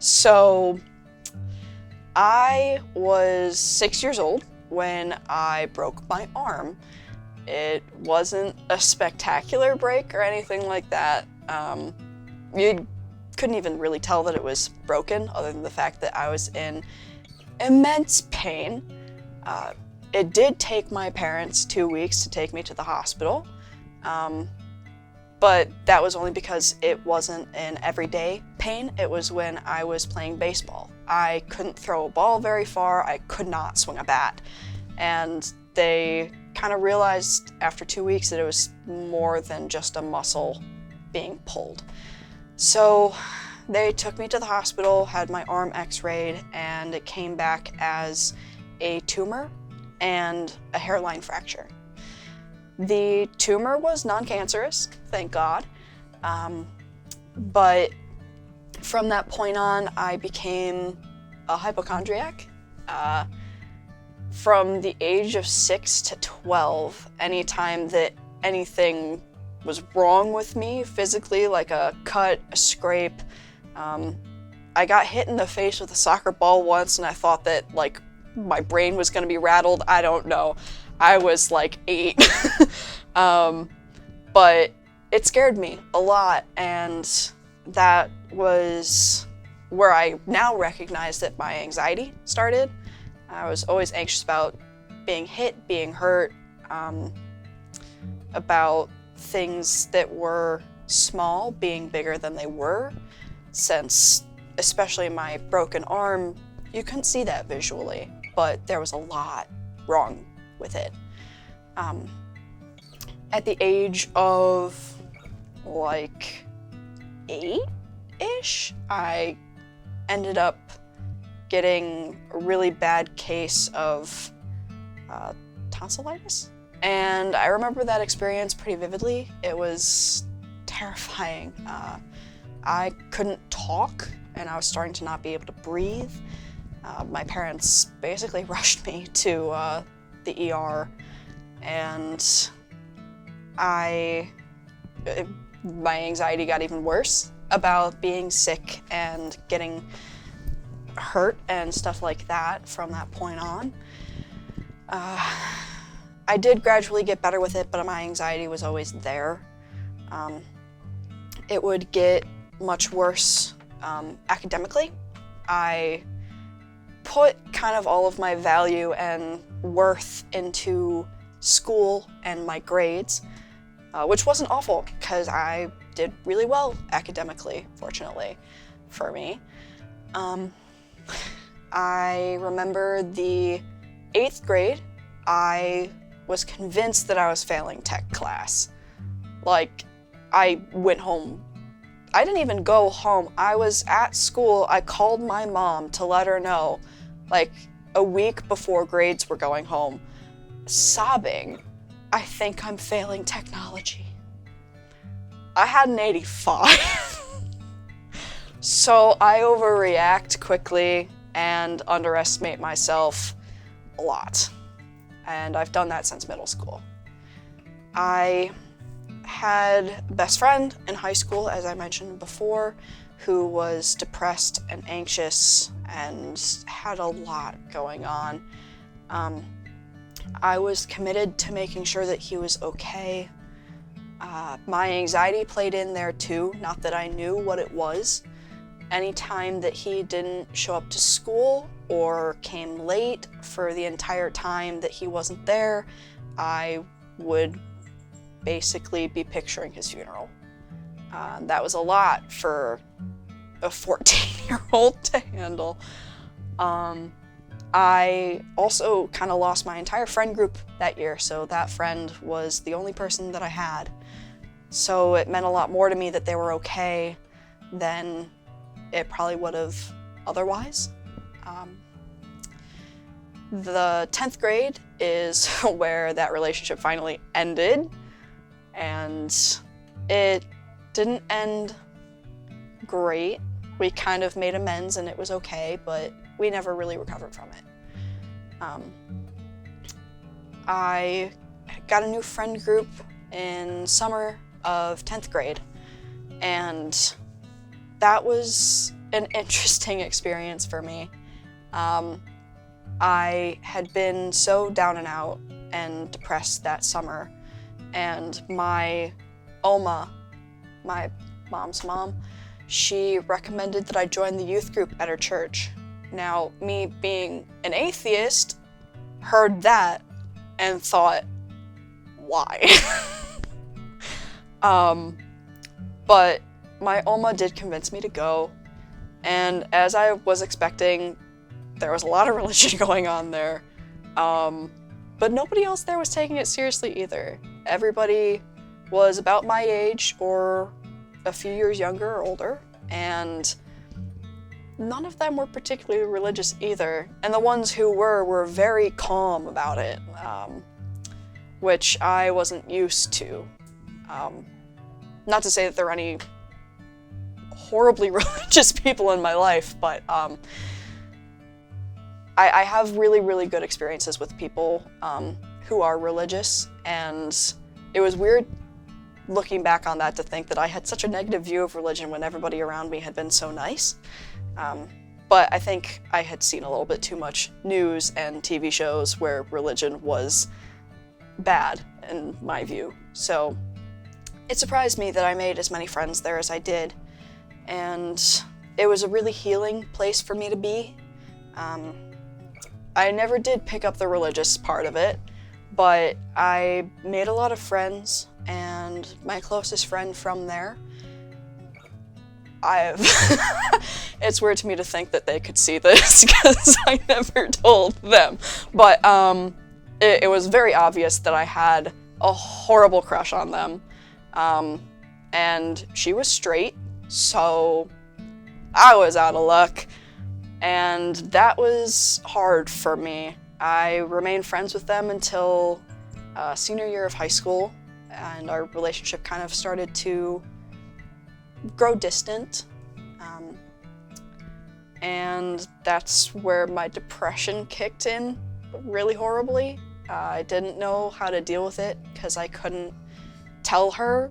So I was 6 years old when I broke my arm. It wasn't a spectacular break or anything like that. You couldn't even really tell that it was broken, other than the fact that I was in immense pain. It did take my parents 2 weeks to take me to the hospital, but that was only because it wasn't an everyday pain. It was when I was playing baseball. I couldn't throw a ball very far, I could not swing a bat, and they kind of realized after 2 weeks that it was more than just a muscle being pulled. So they took me to the hospital, had my arm x-rayed, and it came back as a tumor and a hairline fracture. The tumor was non-cancerous, thank God, but from that point on, I became a hypochondriac. From the age of 6 to 12, anytime that anything was wrong with me physically, like a cut, a scrape, I got hit in the face with a soccer ball once and I thought that like my brain was gonna be rattled. I don't know. I was like 8. But it scared me a lot, and that was where I now recognize that my anxiety started. I was always anxious about being hit, being hurt, about things that were small being bigger than they were, since especially my broken arm, you couldn't see that visually, but there was a lot wrong with it. At the age of like 8-ish, I ended up getting a really bad case of tonsillitis. And I remember that experience pretty vividly. It was terrifying. I couldn't talk, and I was starting to not be able to breathe. My parents basically rushed me to the ER, and my anxiety got even worse about being sick and getting hurt and stuff like that from that point on. I did gradually get better with it, but my anxiety was always there. It would get much worse academically. I put kind of all of my value and worth into school and my grades, which wasn't awful because I did really well academically, fortunately for me. I remember the 8th grade, I was convinced that I was failing tech class. Like, I went home. I didn't even go home. I was at school. I called my mom to let her know, like a week before grades were going home, sobbing, I think I'm failing technology. I had an 85. So I overreact quickly and underestimate myself a lot. And I've done that since middle school. I had a best friend in high school, as I mentioned before, who was depressed and anxious and had a lot going on. I was committed to making sure that he was okay. My anxiety played in there too, not that I knew what it was. Anytime that he didn't show up to school or came late for the entire time that he wasn't there, I would basically be picturing his funeral. That was a lot for a 14-year-old to handle. I also kind of lost my entire friend group that year, so that friend was the only person that I had. So it meant a lot more to me that they were okay than it probably would have otherwise. The 10th grade is where that relationship finally ended, and it didn't end great. We kind of made amends and it was okay, but we never really recovered from it. I got a new friend group in summer of 10th grade, and that was an interesting experience for me. I had been so down and out and depressed that summer, and my Oma, my mom's mom, she recommended that I join the youth group at her church. Now, me being an atheist, heard that and thought, why? But my Oma did convince me to go, and as I was expecting, there was a lot of religion going on there, but nobody else there was taking it seriously either. Everybody was about my age or a few years younger or older, and none of them were particularly religious either, and the ones who were very calm about it, which I wasn't used to. Not to say that there are any horribly religious people in my life, but I have really, really good experiences with people who are religious, and it was weird looking back on that to think that I had such a negative view of religion when everybody around me had been so nice. But I think I had seen a little bit too much news and TV shows where religion was bad, in my view. So it surprised me that I made as many friends there as I did, and it was a really healing place for me to be. I never did pick up the religious part of it, but I made a lot of friends, and my closest friend from there, it's weird to me to think that they could see this because I never told them, but it was very obvious that I had a horrible crush on them, and she was straight, so I was out of luck, and that was hard for me. I remained friends with them until senior year of high school, and our relationship kind of started to grow distant, and that's where my depression kicked in really horribly. I didn't know how to deal with it because I couldn't tell her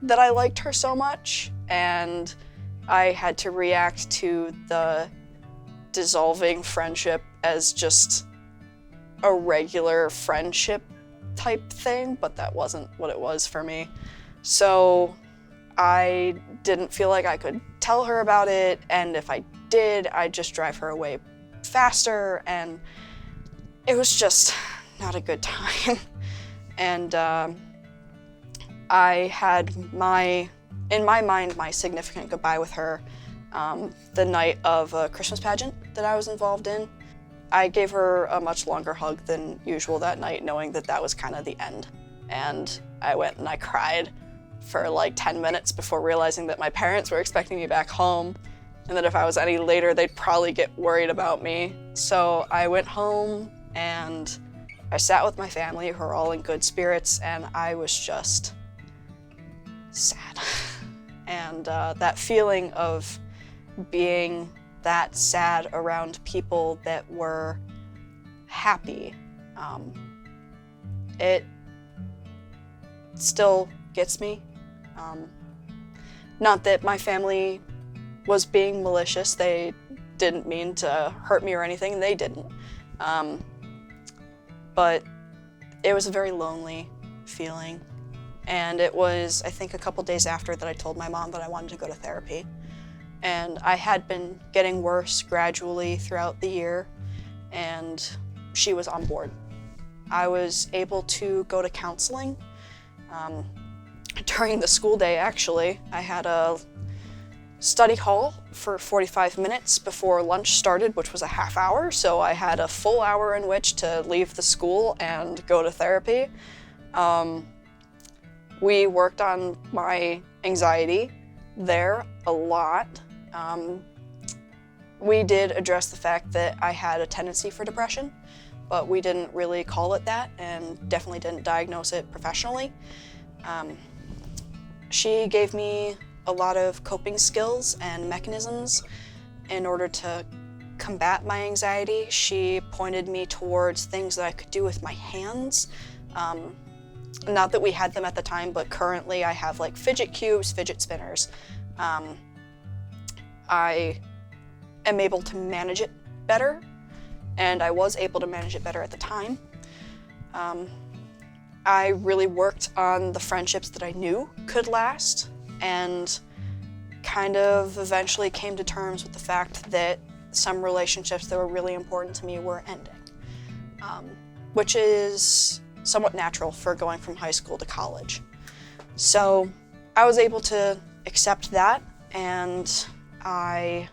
that I liked her so much, and I had to react to the dissolving friendship as just a regular friendship type thing, but that wasn't what it was for me. So I didn't feel like I could tell her about it, and if I did, I'd just drive her away faster, and it was just not a good time. And I had in my mind, my significant goodbye with her the night of a Christmas pageant that I was involved in. I gave her a much longer hug than usual that night, knowing that that was kind of the end. And I went and I cried for like 10 minutes before realizing that my parents were expecting me back home, and that if I was any later, they'd probably get worried about me. So I went home and I sat with my family, who are all in good spirits, and I was just sad. And that feeling of being that sad around people that were happy, it still gets me. Not that my family was being malicious, they didn't mean to hurt me or anything, they didn't. But it was a very lonely feeling. And it was, I think, a couple days after that I told my mom that I wanted to go to therapy. And I had been getting worse gradually throughout the year, and she was on board. I was able to go to counseling during the school day, actually. I had a study hall for 45 minutes before lunch started, which was a half hour, so I had a full hour in which to leave the school and go to therapy. We worked on my anxiety there a lot. We did address the fact that I had a tendency for depression, but we didn't really call it that, and definitely didn't diagnose it professionally. She gave me a lot of coping skills and mechanisms in order to combat my anxiety. She pointed me towards things that I could do with my hands. Not that we had them at the time, but currently I have like fidget cubes, fidget spinners. I am able to manage it better, and I was able to manage it better at the time. I really worked on the friendships that I knew could last, and kind of eventually came to terms with the fact that some relationships that were really important to me were ending, which is somewhat natural for going from high school to college. So I was able to accept that, and I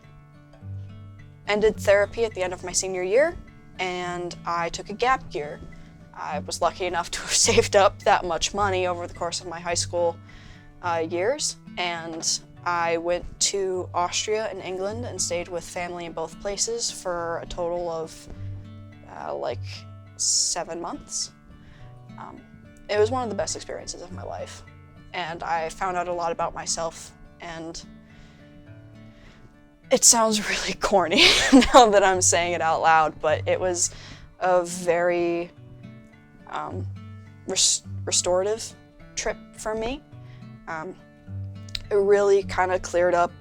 ended therapy at the end of my senior year, and I took a gap year. I was lucky enough to have saved up that much money over the course of my high school years, and I went to Austria and England and stayed with family in both places for a total of like 7 months. It was one of the best experiences of my life, and I found out a lot about myself, and it sounds really corny now that I'm saying it out loud, but it was a very restorative trip for me. It really kind of cleared up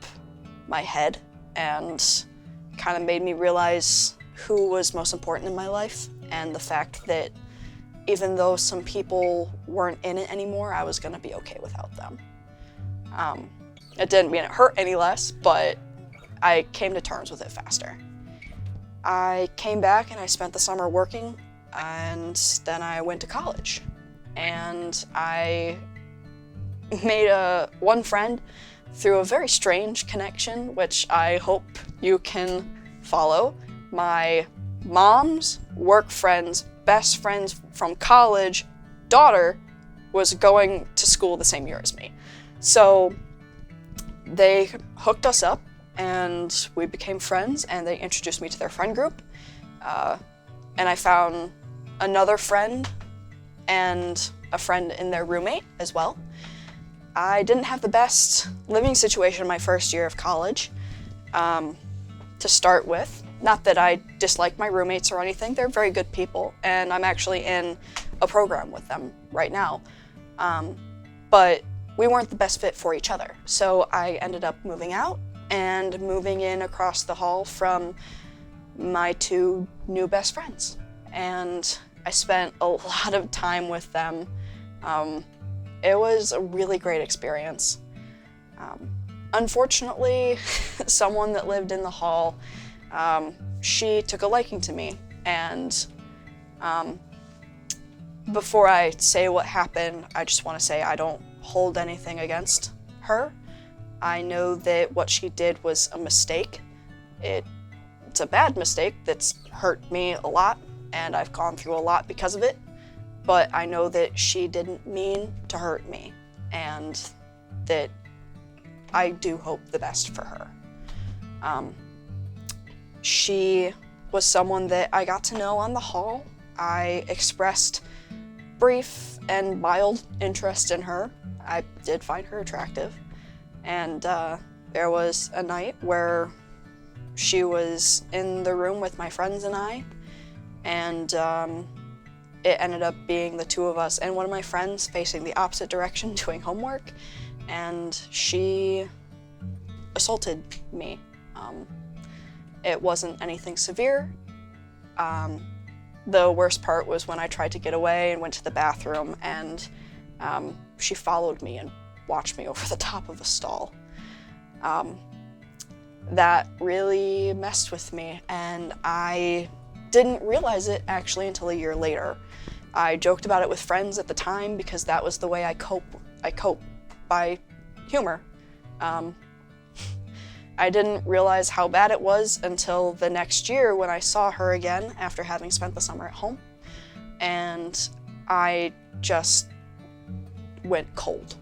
my head and kind of made me realize who was most important in my life, and the fact that even though some people weren't in it anymore, I was gonna be okay without them. It didn't mean it hurt any less, but I came to terms with it faster. I came back and I spent the summer working, and then I went to college. And I made one friend through a very strange connection, which I hope you can follow. My mom's work friend's best friend's from college daughter was going to school the same year as me. So they hooked us up, and we became friends, and they introduced me to their friend group. And I found another friend and a friend in their roommate as well. I didn't have the best living situation my first year of college to start with. Not that I dislike my roommates or anything, they're very good people, and I'm actually in a program with them right now. But we weren't the best fit for each other, so I ended up moving out and moving in across the hall from my two new best friends. And I spent a lot of time with them. It was a really great experience. Unfortunately, someone that lived in the hall, she took a liking to me, and before I say what happened, I just want to say I don't hold anything against her. I know that what she did was a mistake. It's a bad mistake that's hurt me a lot, and I've gone through a lot because of it, but I know that she didn't mean to hurt me, and that I do hope the best for her. She was someone that I got to know on the hall. I expressed brief and mild interest in her. I did find her attractive. And there was a night where she was in the room with my friends and I, and it ended up being the two of us and one of my friends facing the opposite direction doing homework, and she assaulted me. It wasn't anything severe. The worst part was when I tried to get away and went to the bathroom, and she followed me and watched me over the top of a stall. That really messed with me, and I didn't realize it actually until a year later. I joked about it with friends at the time because that was the way I cope by humor. I didn't realize how bad it was until the next year when I saw her again after having spent the summer at home, and I just went cold.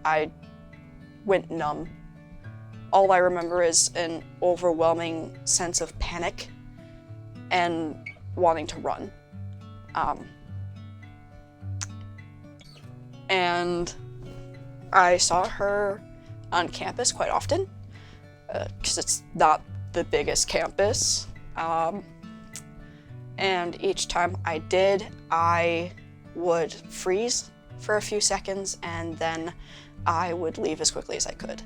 I went numb. All I remember is an overwhelming sense of panic and wanting to run. And I saw her on campus quite often, because it's not the biggest campus. And each time I did, I would freeze for a few seconds, and then I would leave as quickly as I could.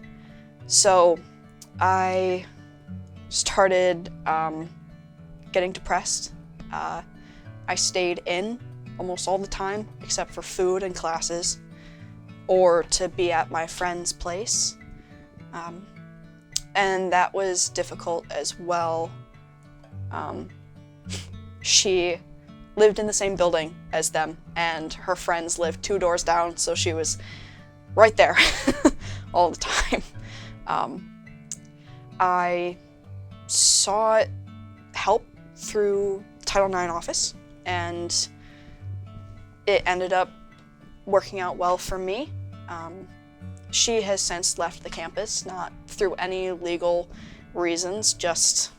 So I started getting depressed. I stayed in almost all the time, except for food and classes, or to be at my friend's place. And that was difficult as well. She lived in the same building as them, and her friends lived 2 doors down, so she was right there all the time. I sought help through Title IX office, and it ended up working out well for me. She has since left the campus, not through any legal reasons, just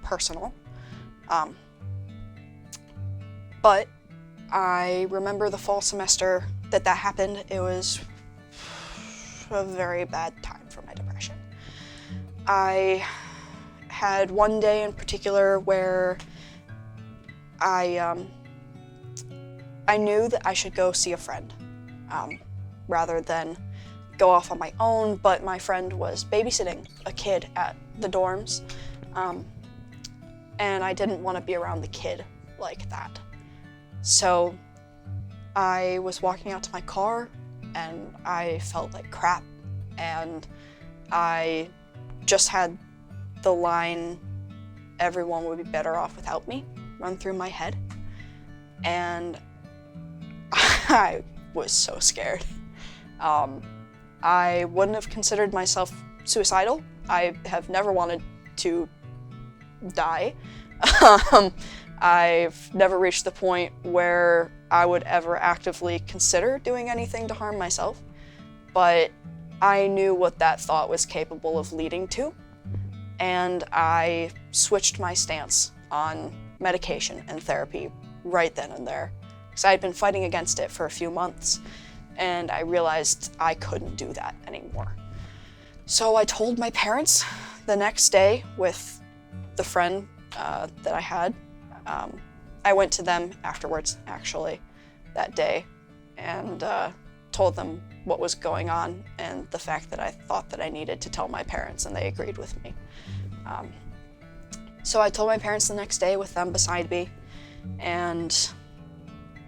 personal. But I remember the fall semester that happened. It was a very bad time for my depression. I had one day in particular where I knew that I should go see a friend rather than go off on my own, but my friend was babysitting a kid at the dorms, and I didn't want to be around the kid like that. So I was walking out to my car and I felt like crap, and I just had the line, "Everyone would be better off without me," run through my head, and I was so scared. I wouldn't have considered myself suicidal. I have never wanted to die. I've never reached the point where I would ever actively consider doing anything to harm myself, but I knew what that thought was capable of leading to, and I switched my stance on medication and therapy right then and there, because I had been fighting against it for a few months, and I realized I couldn't do that anymore. So I told my parents the next day with the friend that I had. I went to them afterwards, actually, that day, and told them what was going on and the fact that I thought that I needed to tell my parents, and they agreed with me. So I told my parents the next day with them beside me, and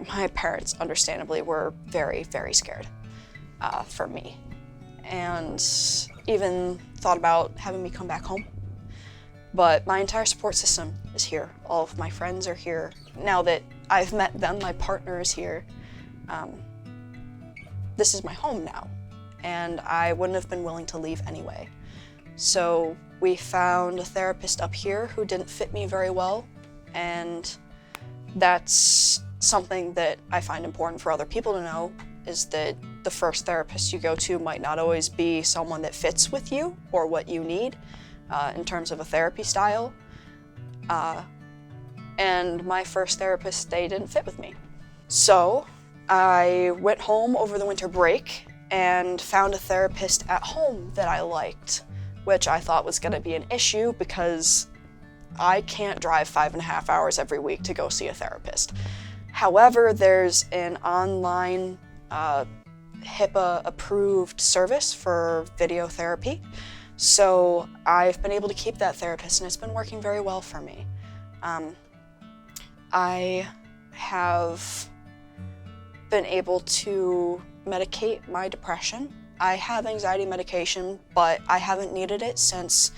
my parents, understandably, were very, very scared for me, and even thought about having me come back home. But my entire support system is here. All of my friends are here. Now that I've met them, my partner is here. This is my home now, and I wouldn't have been willing to leave anyway. So we found a therapist up here who didn't fit me very well, and that's something that I find important for other people to know, is that the first therapist you go to might not always be someone that fits with you or what you need in terms of a therapy style. And my first therapist, they didn't fit with me. So I went home over the winter break and found a therapist at home that I liked, which I thought was gonna be an issue because I can't drive 5.5 hours every week to go see a therapist. However, there's an online HIPAA-approved service for video therapy, so I've been able to keep that therapist, and it's been working very well for me. I have been able to medicate my depression. I have anxiety medication, but I haven't needed it since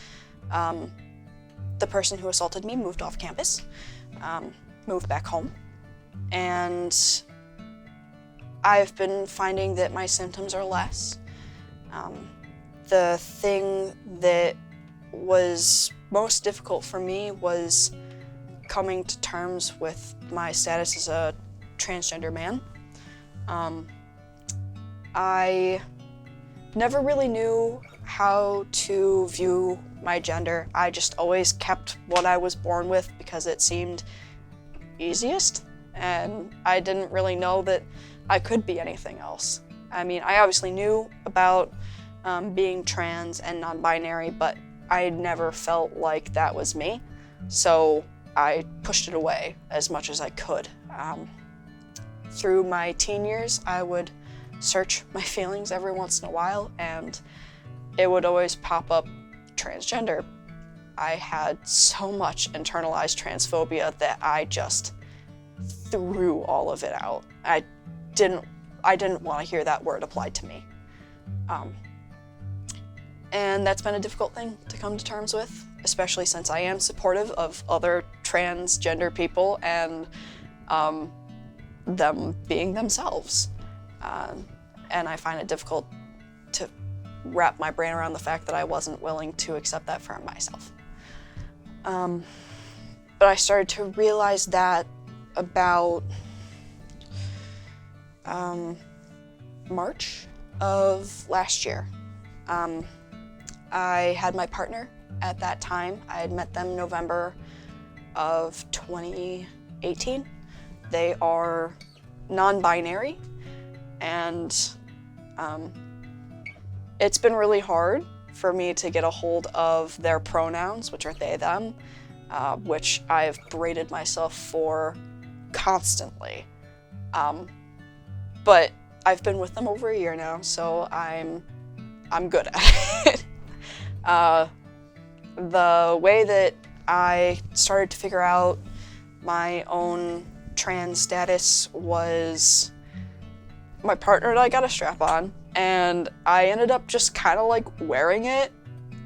the person who assaulted me moved off campus, moved back home. And I've been finding that my symptoms are less. The thing that was most difficult for me was coming to terms with my status as a transgender man. I never really knew how to view my gender. I just always kept what I was born with because it seemed easiest, and I didn't really know that I could be anything else. I mean, I obviously knew about being trans and non-binary, but I never felt like that was me, so I pushed it away as much as I could. Through my teen years, I would search my feelings every once in a while, and it would always pop up transgender. I had so much internalized transphobia that I just threw all of it out. I didn't want to hear that word applied to me. And that's been a difficult thing to come to terms with, especially since I am supportive of other transgender people and them being themselves. And I find it difficult to wrap my brain around the fact that I wasn't willing to accept that for myself. But I started to realize that about March of last year. I had my partner at that time. I had met them November of 2018. They are non-binary, and it's been really hard for me to get a hold of their pronouns, which are they, them, which I've berated myself for constantly. But I've been with them over a year now, so I'm good at it. The way that I started to figure out my own trans status was my partner and I got a strap on, and I ended up just kind of like wearing it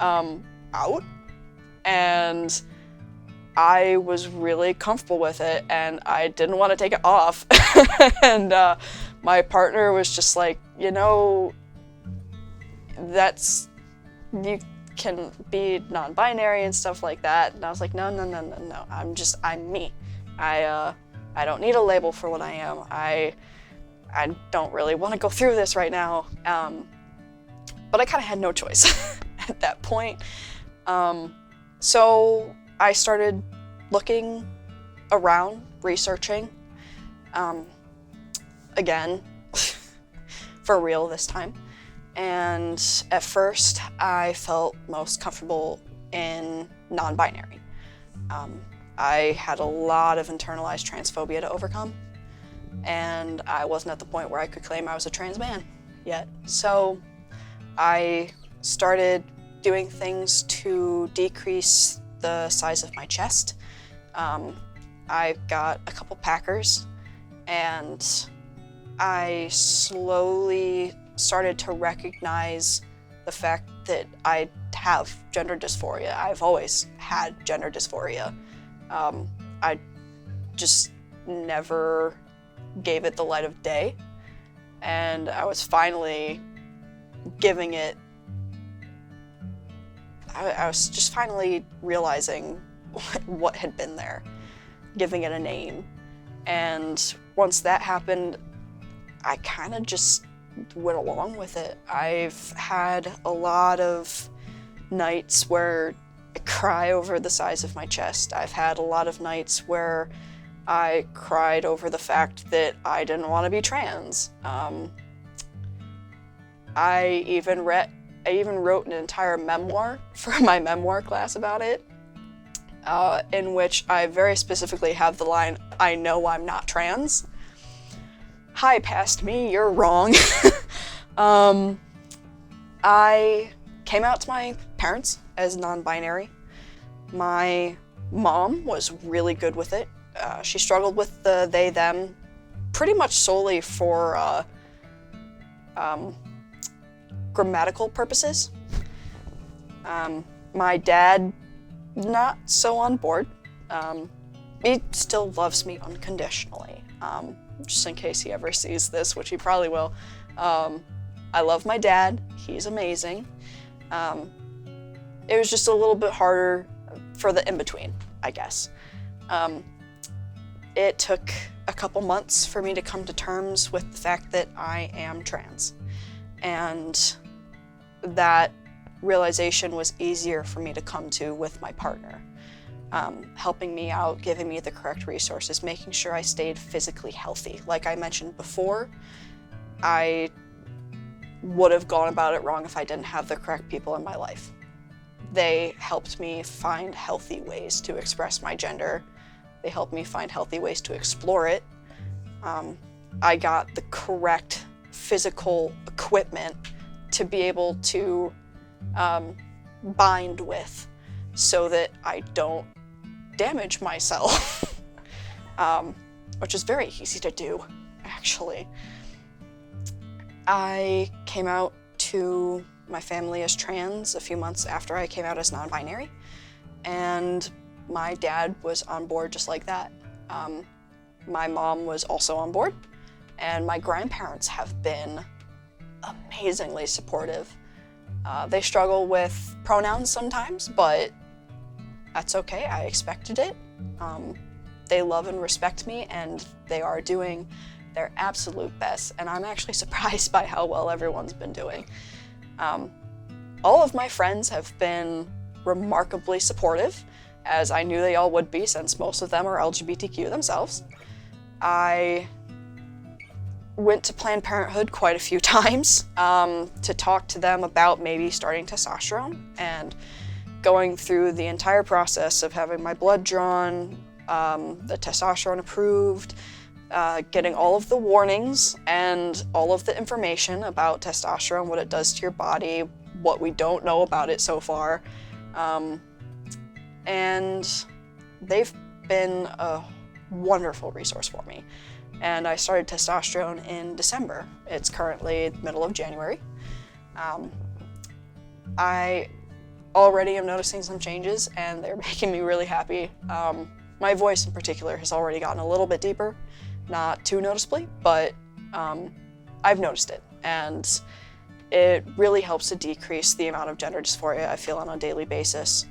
out, and I was really comfortable with it, and I didn't want to take it off. And my partner was just like, you know, you can be non-binary and stuff like that. And I was like, no, I'm me. I don't need a label for what I am. I don't really want to go through this right now. But I kind of had no choice at that point. So I started looking around, researching, again, for real this time. And at first, I felt most comfortable in non-binary. I had a lot of internalized transphobia to overcome, and I wasn't at the point where I could claim I was a trans man yet. So I started doing things to decrease the size of my chest. I got a couple Packers, and I slowly started to recognize the fact that I have gender dysphoria. I've always had gender dysphoria. I just never gave it the light of day, and I was finally giving it, I was just finally realizing what had been there, giving it a name. And once that happened, I kind of just went along with it. I've had a lot of nights where I cry over the size of my chest. I've had a lot of nights where I cried over the fact that I didn't want to be trans. I even wrote an entire memoir for my memoir class about it, in which I very specifically have the line, "I know I'm not trans." Hi, past me, you're wrong. I came out to my parents as non-binary. My mom was really good with it. She struggled with the they, them pretty much solely for grammatical purposes. My dad, not so on board. He still loves me unconditionally. Just in case he ever sees this, which he probably will. I love my dad. He's amazing. It was just a little bit harder for the in-between, I guess. It took a couple months for me to come to terms with the fact that I am trans. And that realization was easier for me to come to with my partner. Helping me out, giving me the correct resources, making sure I stayed physically healthy. Like I mentioned before, I would have gone about it wrong if I didn't have the correct people in my life. They helped me find healthy ways to express my gender. They helped me find healthy ways to explore it. I got the correct physical equipment to be able to bind with so that I don't damage myself, which is very easy to do, actually. I came out to my family as trans a few months after I came out as non-binary, and my dad was on board just like that. My mom was also on board, and my grandparents have been amazingly supportive. They struggle with pronouns sometimes, but that's okay, I expected it. They love and respect me, and they are doing their absolute best, and I'm actually surprised by how well everyone's been doing. All of my friends have been remarkably supportive, as I knew they all would be since most of them are LGBTQ themselves. I went to Planned Parenthood quite a few times to talk to them about maybe starting testosterone, and going through the entire process of having my blood drawn, the testosterone approved, getting all of the warnings and all of the information about testosterone, what it does to your body, what we don't know about it so far. And they've been a wonderful resource for me. And I started testosterone in December. It's currently the middle of January. I already am noticing some changes, and they're making me really happy. My voice in particular has already gotten a little bit deeper, not too noticeably, but I've noticed it, and it really helps to decrease the amount of gender dysphoria I feel on a daily basis.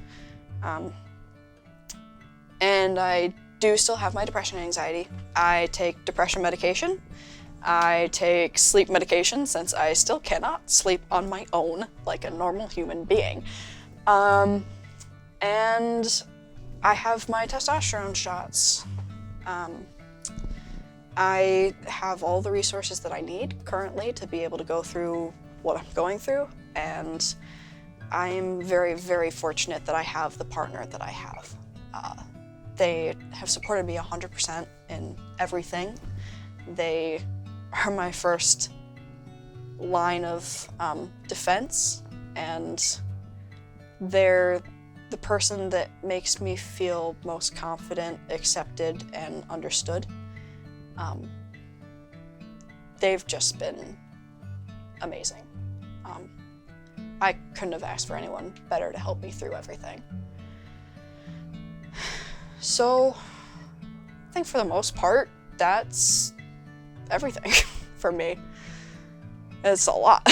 And I do still have my depression and anxiety. I take depression medication. I take sleep medication, since I still cannot sleep on my own like a normal human being. And I have my testosterone shots. I have all the resources that I need currently to be able to go through what I'm going through, and I'm very, very fortunate that I have the partner that I have. They have supported me 100% in everything. They are my first line of defense, and they're the person that makes me feel most confident, accepted, and understood. They've just been amazing. I couldn't have asked for anyone better to help me through everything. So, I think for the most part, that's everything for me. It's a lot.